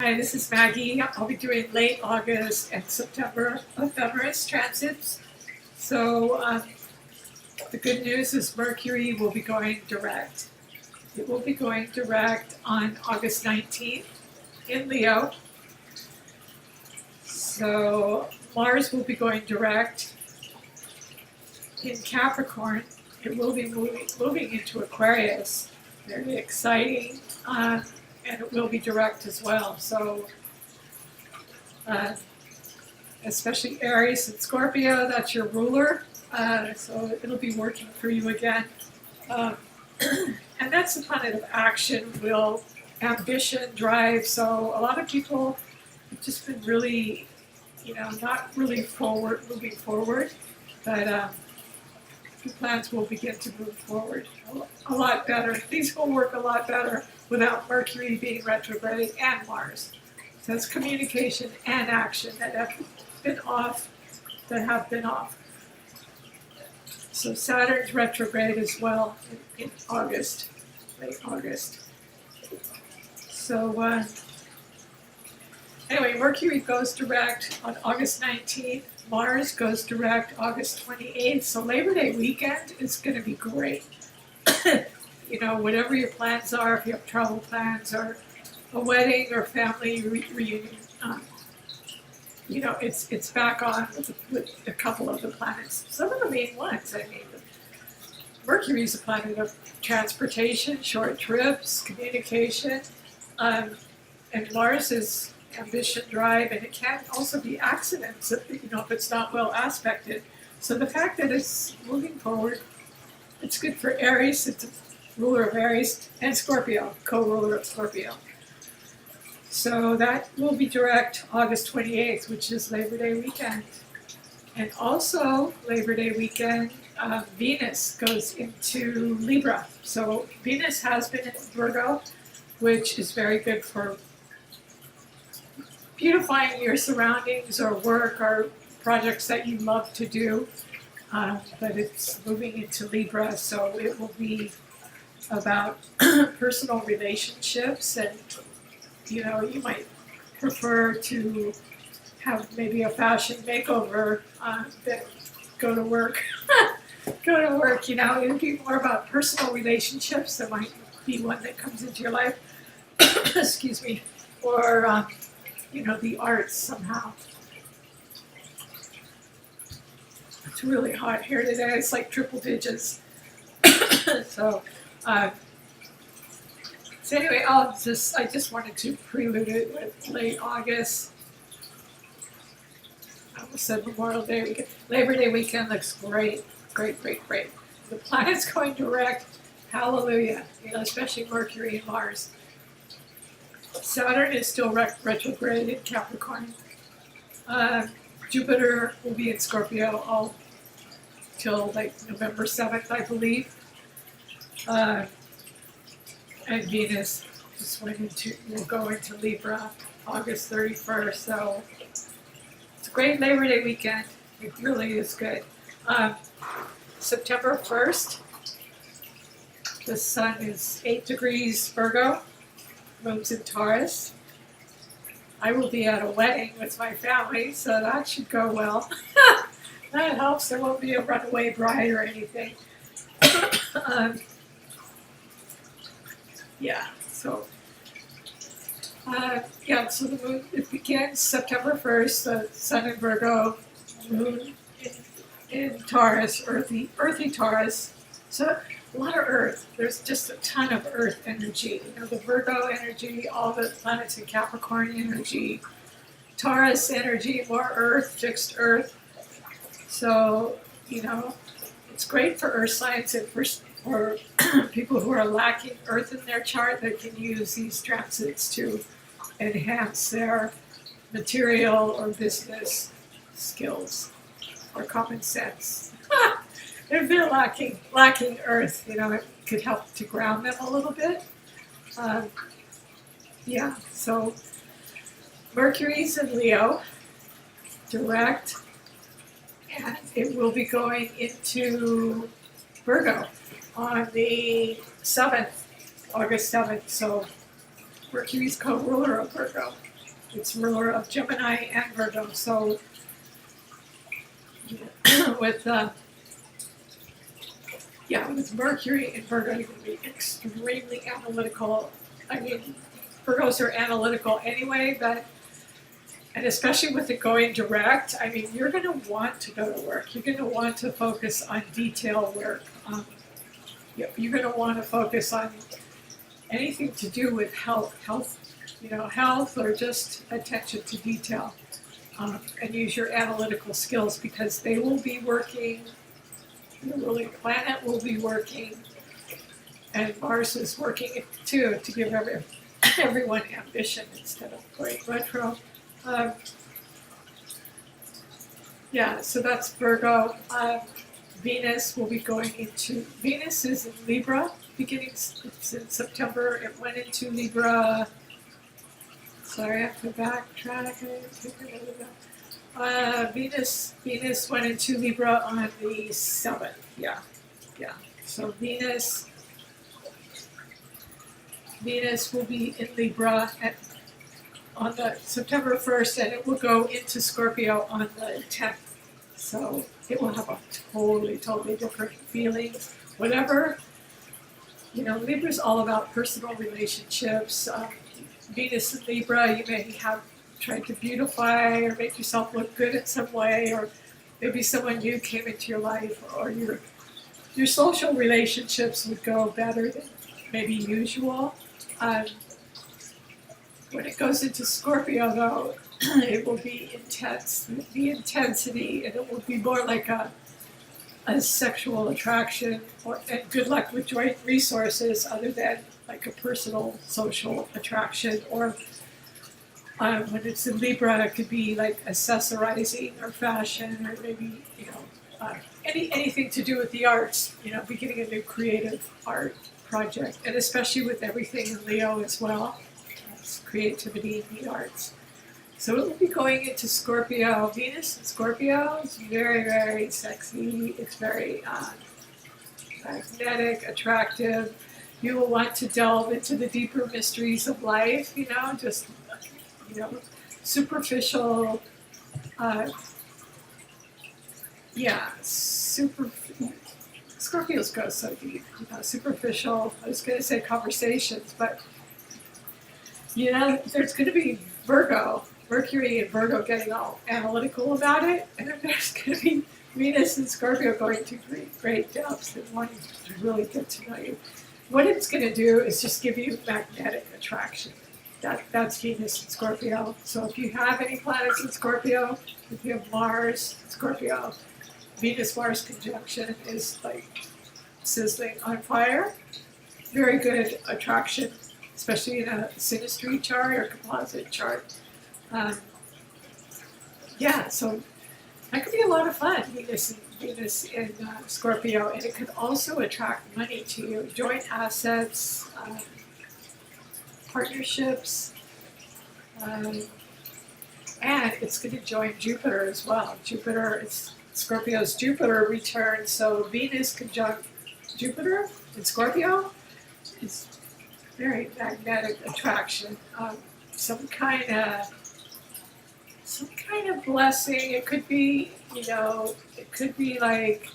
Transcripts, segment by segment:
Hi, this is Maggie. I'll be doing late August and September ephemeris transits. So the good news is Mercury will be going direct. It will be going direct on August 19th in Leo. So Mars will be going direct in Capricorn. It will be moving into Aquarius. Very exciting. And it will be direct as well. So, especially Aries and Scorpio, that's your ruler. So it'll be working for you again. And that's the planet of action, will, ambition, drive. So a lot of people have just been really, not really moving forward, but the plans will begin to move forward a lot better. Things will work a lot better without Mercury being retrograde and Mars. So it's communication and action that have been off. So Saturn's retrograde as well in August, late August. So anyway, Mercury goes direct on August 19th. Mars goes direct August 28th. So Labor Day weekend is going to be great. Whatever your plans are, if you have travel plans or a wedding or family reunion, it's back on with a couple of the planets. Some of the main ones, Mercury is a planet of transportation, short trips, communication, and Mars is ambition, drive, and it can also be accidents, if it's not well aspected. So the fact that it's moving forward, it's good for Aries. It's a ruler of Aries, and Scorpio, co-ruler of Scorpio. So that will be direct August 28th, which is Labor Day weekend. And also Labor Day weekend, Venus goes into Libra. So Venus has been in Virgo, which is very good for beautifying your surroundings or work or projects that you love to do. But it's moving into Libra, so it will be about personal relationships, and you might prefer to have maybe a fashion makeover than go to work. It'll be more about personal relationships. There might be one that comes into your life, excuse me, or the arts somehow. It's really hot here today. It's like triple digits. So anyway, I just wanted to prelude it with late August. I almost said Memorial Day weekend. Labor Day weekend looks great. Great. The planets going direct. Hallelujah. Especially Mercury and Mars. Saturn is still retrograde in Capricorn. Jupiter will be in Scorpio all till like November 7th, I believe. And Venus will go into Libra August 31st. So it's a great Labor Day weekend. It really is good. September 1st, the sun is 8 degrees Virgo, moon's in Taurus. I will be at a wedding with my family, so that should go well. That helps. There won't be a runaway bride or anything. So the moon, it begins September 1st, the sun in Virgo, moon in Taurus, earthy Taurus. So a lot of earth. There's just a ton of earth energy. The Virgo energy, all the planets in Capricorn energy, Taurus energy, more earth, fixed earth. So, it's great for earth signs and for people who are lacking earth in their chart that can use these transits to enhance their material or business skills or common sense. If they're lacking earth, it could help to ground them a little bit. So Mercury's in Leo, direct, and it will be going into Virgo on the 7th, August 7th. So Mercury's co-ruler of Virgo. It's ruler of Gemini and Virgo. So with with Mercury and Virgo, you're going to be extremely analytical. I mean, Virgos are analytical anyway, and especially with it going direct, I mean, you're going to want to go to work. You're going to want to focus on detail work. You're going to want to focus on anything to do with health or just attention to detail, and use your analytical skills because they will be working. The ruling planet will be working, and Mars is working too to give everyone ambition instead of going retro. So that's Virgo. Venus will be going into, Venus is in Libra, it's in September. It went into Libra. Sorry, I have to backtrack. Venus went into Libra on the 7th. Yeah. So Venus will be in Libra on the September 1st, and it will go into Scorpio on the 10th. So it will have a totally different feelings. Whatever, Libra's all about personal relationships. Venus in Libra, you may have tried to beautify or make yourself look good in some way, or maybe someone new came into your life, or your social relationships would go better than maybe usual. When it goes into Scorpio, though, it will be intense. The intensity, and it will be more like a sexual attraction, and good luck with joint resources other than like a personal social attraction. Or when it's in Libra, it could be like accessorizing or fashion, or maybe anything to do with the arts. Beginning a new creative art project, and especially with everything in Leo as well. It's creativity in the arts. So it will be going into Scorpio. Venus in Scorpio is very, very sexy. It's very magnetic, attractive. You will want to delve into the deeper mysteries of life, superficial, Scorpios go so deep, superficial, I was going to say conversations, but, there's going to be Mercury and Virgo getting all analytical about it, and then there's going to be Venus and Scorpio going to great depths and wanting to really get to know you. What it's going to do is just give you magnetic attraction. That's Venus and Scorpio. So if you have any planets in Scorpio, if you have Mars in Scorpio, Venus-Mars conjunction is like sizzling on fire. Very good attraction, especially in a synastry chart or composite chart. So that could be a lot of fun, Venus in Scorpio, and it could also attract money to you, joint assets, partnerships, and it's going to join Jupiter as well. Scorpio's Jupiter returns, so Venus conjunct Jupiter in Scorpio is very magnetic attraction. Some kind of blessing. It could be, like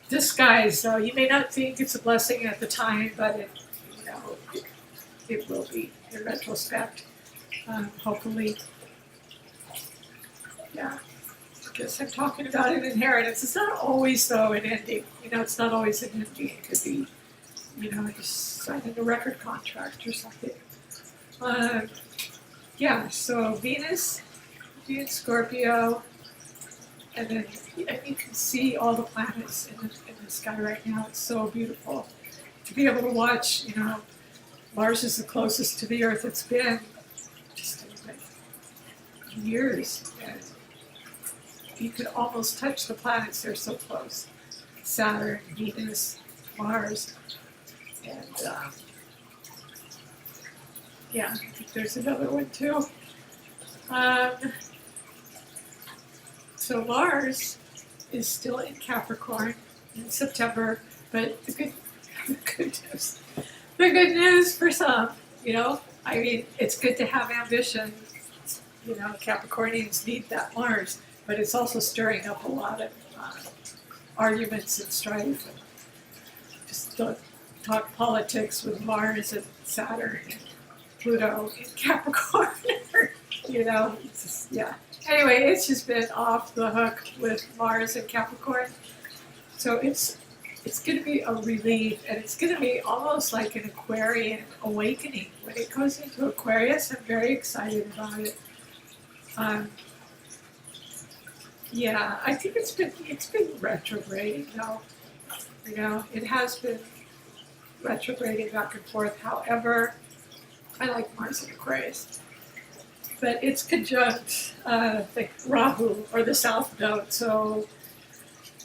disguise. So you may not think it's a blessing at the time, but it will be in retrospect. Hopefully, yeah. Because I'm talking about an inheritance. It's not always, though, an ending. It's not always an ending. It could be, just signing a record contract or something. So Venus in Scorpio, and then you can see all the planets in the sky right now. It's so beautiful. To be able to watch, Mars is the closest to the Earth it's been just in like years. And you could almost touch the planets, they're so close. Saturn, Venus, Mars, and I think there's another one too. So Mars is still in Capricorn in September, but the good news for some, it's good to have ambition, You know, Capricornians need that Mars, but it's also stirring up a lot of arguments and strife. And just don't talk politics with Mars and Saturn and Pluto in Capricorn. You know, it's just, yeah. Anyway, it's just been off the hook with Mars and Capricorn. So it's going to be a relief, and it's going to be almost like an Aquarian awakening. When it goes into Aquarius, I'm very excited about it. Yeah, I think it's been retrograding now. You know, it has been retrograding back and forth. However, I like Mars in Aquarius. But it's conjunct the Rahu, or the South Node. So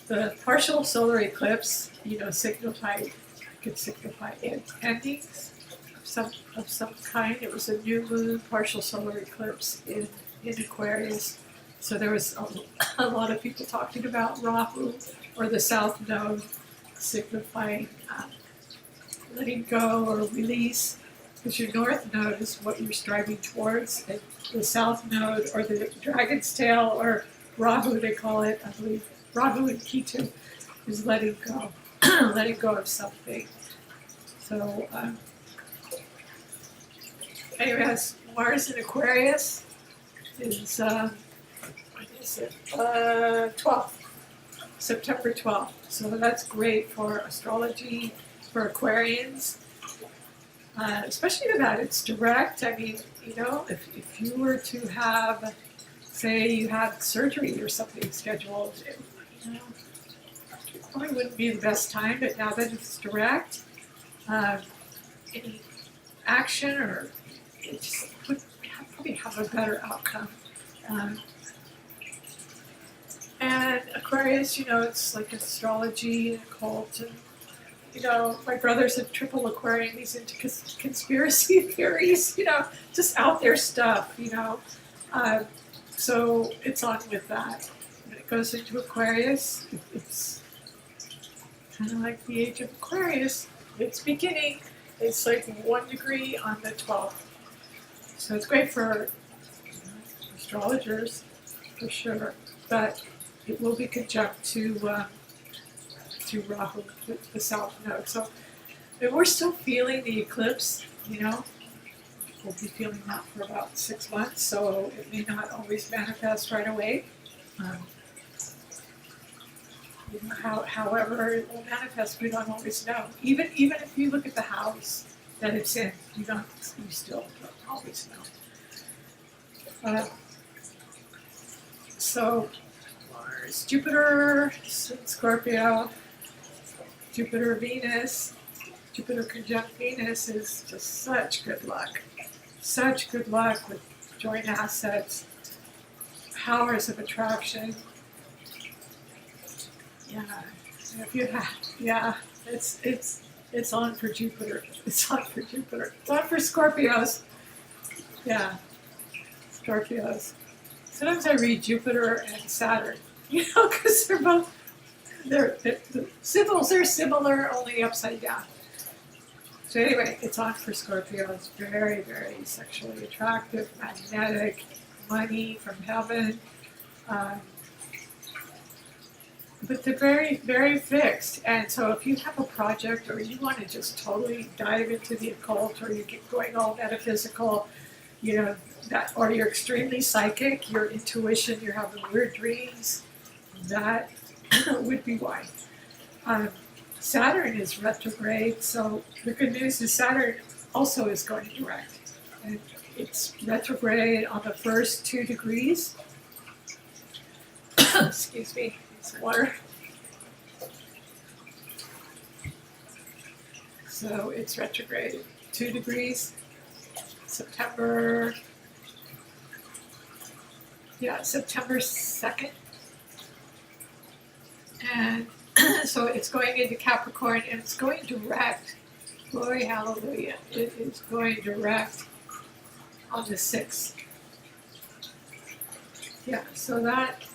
the partial solar eclipse, you know, could signify endings of some kind. It was a new moon partial solar eclipse in Aquarius. So there was a lot of people talking about Rahu, or the South Node, signifying letting go or release. Because your North Node is what you're striving towards, and the South Node, or the Dragon's Tail, or Rahu they call it, I believe, Rahu and Ketu, is letting go, letting go of something. So, anyways, Mars in Aquarius is, what is it, 12th, September 12th. So that's great for astrology, for Aquarians. Especially that it's direct. I mean, you know, if you were to have, say, you had surgery or something scheduled, you know, it probably wouldn't be the best time. But now that it's direct, any action or it just would probably have a better outcome. And Aquarius, you know, it's like astrology and occult, and you know, my brother's a triple Aquarian. He's into conspiracy theories, you know, just out there stuff, you know. So it's on with that. When it goes into Aquarius, it's kind of like the age of Aquarius. It's beginning. It's like 1 degree on the 12th. So it's great for astrologers, for sure. But it will be conjunct to Rahu, the South Node. So we're still feeling the eclipse, you know. We'll be feeling that for about 6 months, so it may not always manifest right away. You know, however it will manifest, we don't always know. Even if you look at the house that it's in, you still don't always know. So Mars, Jupiter, Scorpio, Jupiter, Venus, Jupiter conjunct Venus is just such good luck. Such good luck with joint assets, powers of attraction. Yeah, if you have, yeah, it's on for Jupiter. It's on for Jupiter. It's on for Scorpios. Yeah, Scorpios. Sometimes I read Jupiter and Saturn, you know, because the symbols are similar, only upside down. So anyway, it's on for Scorpios. Very, very sexually attractive, magnetic, money from heaven. But they're very, very fixed. And so if you have a project, or you want to just totally dive into the occult, or you get going all metaphysical, you know, that, or you're extremely psychic, your intuition, you're having weird dreams, that would be why. Saturn is retrograde, so the good news is Saturn also is going direct. And it's retrograde on the first 2 degrees. Excuse me, need some water. So it's retrograde 2 degrees, September 2nd. And so it's going into Capricorn, and it's going direct. Glory, hallelujah. It is going direct on the 6th. Yeah, so that's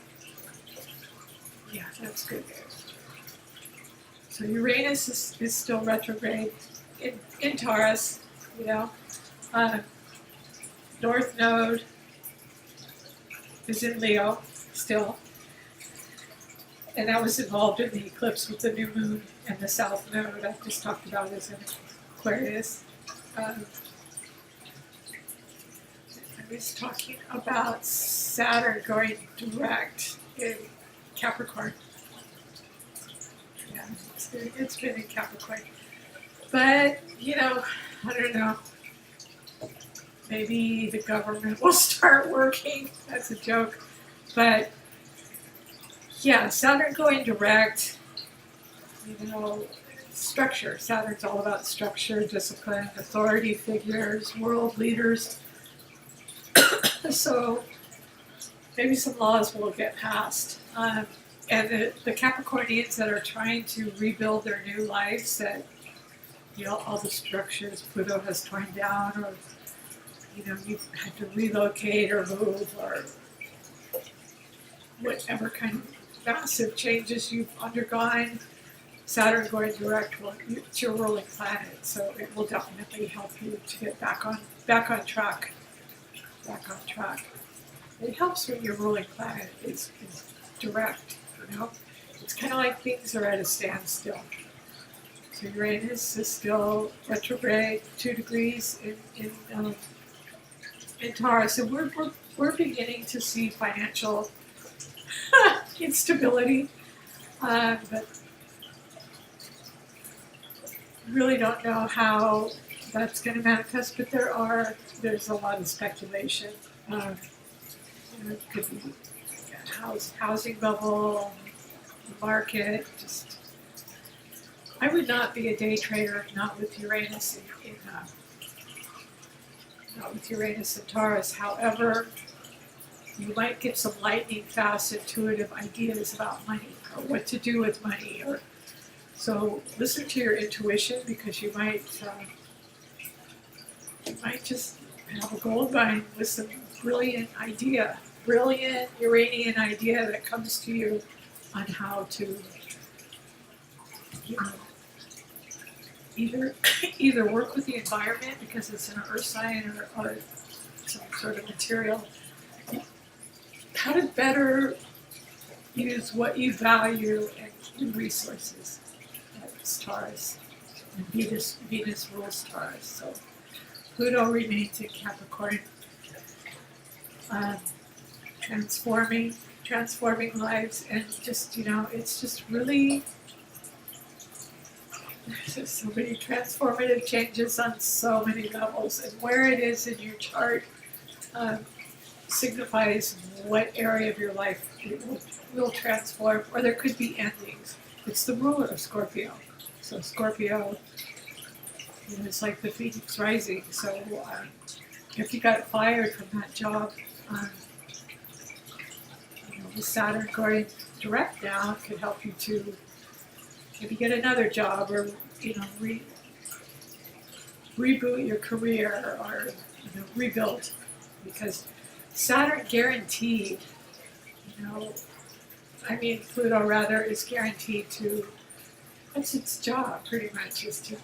good news. So Uranus is still retrograde in Taurus, you know. North Node is in Leo still. And that was involved in the eclipse with the new moon and the south node I just talked about is in Aquarius. I was talking about Saturn going direct in Capricorn. Yeah, it's been in Capricorn. But, you know, I don't know. Maybe the government will start working. That's a joke. But, yeah, Saturn going direct, you know, structure. Saturn's all about structure, discipline, authority figures, world leaders. So maybe some laws will get passed. And the Capricornians that are trying to rebuild their new lives, that, you know, all the structures Pluto has torn down, or, you know, you've had to relocate or move, or whatever kind of massive changes you've undergone. Saturn going direct, well, it's your ruling planet, so it will definitely help you to get back on track. It helps when your ruling planet is direct, you know. It's kind of like things are at a standstill. So Uranus is still retrograde 2 degrees in Taurus, and we're beginning to see financial instability, but really don't know how that's going to manifest. But there's a lot of speculation. You know, it could be housing bubble, market. Just, I would not be a day trader not with Uranus not with Uranus and Taurus. However, you might get some lightning fast, intuitive ideas about money or what to do with money. So listen to your intuition, because you might just have a gold mine with some brilliant Uranian idea that comes to you on how to, you know, either work with the environment because it's an earth sign, or some sort of material. How to better use what you value and resources. That's Taurus. And Venus rules Taurus. So Pluto remains in Capricorn. Transforming lives, and just, you know, it's just really, there's just so many transformative changes on so many levels, and where it is in your chart signifies what area of your life it will transform, or there could be endings. It's the ruler of Scorpio. So Scorpio, you know, it's like the phoenix rising. So if you got fired from that job, you know, with Saturn going direct now could help you to maybe get another job, or, you know, reboot your career, or, you know, rebuild, because Saturn guaranteed, you know, I mean Pluto rather, is guaranteed to, that's its job pretty much, is to,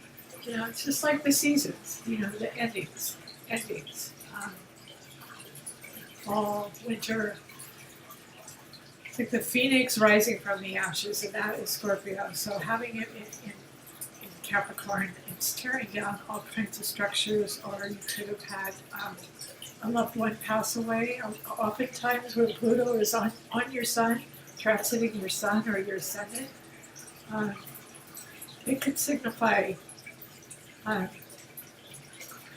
you know, it's just like the seasons, you know, the endings, fall, winter. It's like the phoenix rising from the ashes, and that is Scorpio. So having it in Capricorn, it's tearing down all kinds of structures, or you could have had a loved one pass away. Oftentimes when Pluto is on your sun, transiting your sun or your ascendant, it could signify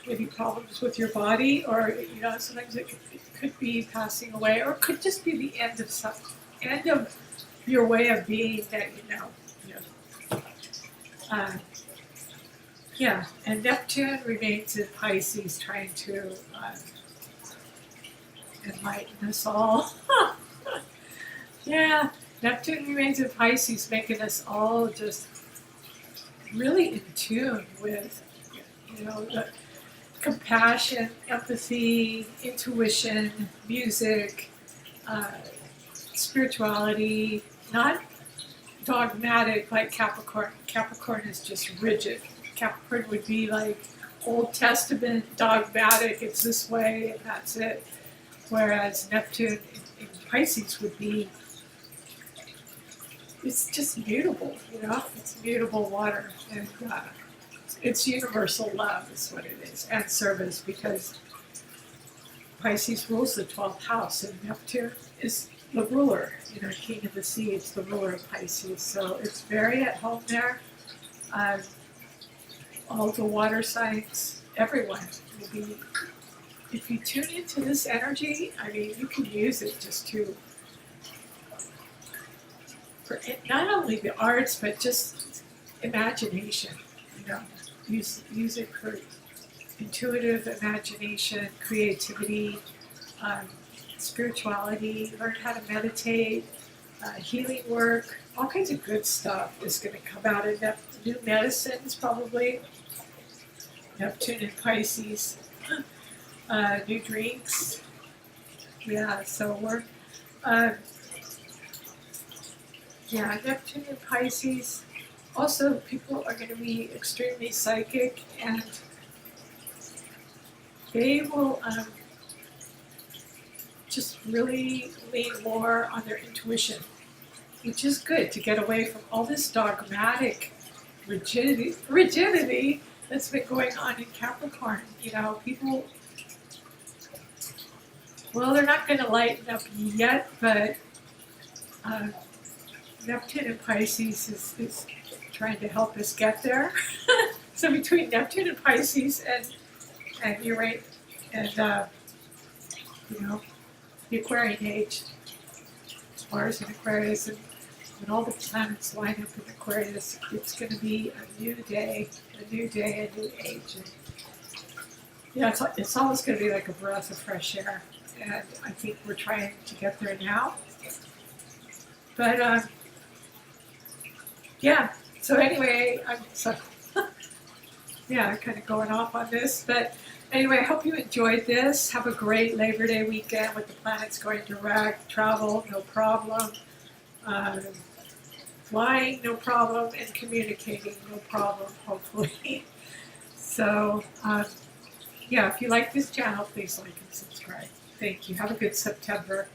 maybe problems with your body, or, you know, sometimes it could be passing away, or it could just be the end of your way of being that, you know. Yeah, and Neptune remains in Pisces, trying to enlighten us all. Yeah, Neptune remains in Pisces, making us all just really in tune with, you know, the compassion, empathy, intuition, music, spirituality, not dogmatic like Capricorn. Capricorn is just rigid. Capricorn would be like Old Testament dogmatic, it's this way and that's it. whereas Neptune in Pisces would be, it's just mutable, it's mutable water, and it's universal love is what it is, and service, because Pisces rules the 12th house, and Neptune is the ruler, king of the sea. It's the ruler of Pisces, so it's very at home there. All the water signs, everyone will be. If you tune into this energy, I mean, you can use it just for not only the arts, but just imagination. Use it for intuitive imagination, creativity, spirituality. Learn how to meditate, healing work. All kinds of good stuff is going to come out of new medicines, probably. Neptune and Pisces. New drinks. Yeah, so we're, Neptune and Pisces. Also, people are going to be extremely psychic, and they will just really lean more on their intuition, which is good to get away from all this dogmatic rigidity that's been going on in Capricorn. People, well, they're not going to lighten up yet, but Neptune and Pisces is trying to help us get there. So between Neptune and Pisces and Uranus and the Aquarian age, Mars in Aquarius, and when all the planets line up in Aquarius, it's going to be a new day, a new age. And it's almost going to be like a breath of fresh air, and I think we're trying to get there now. But so anyway, I'm kind of going off on this, but anyway, I hope you enjoyed this. Have a great Labor Day weekend with the planets going direct. Travel, no problem. Flying, no problem. And communicating, no problem, hopefully. So, if you like this channel, please like and subscribe. Thank you. Have a good September.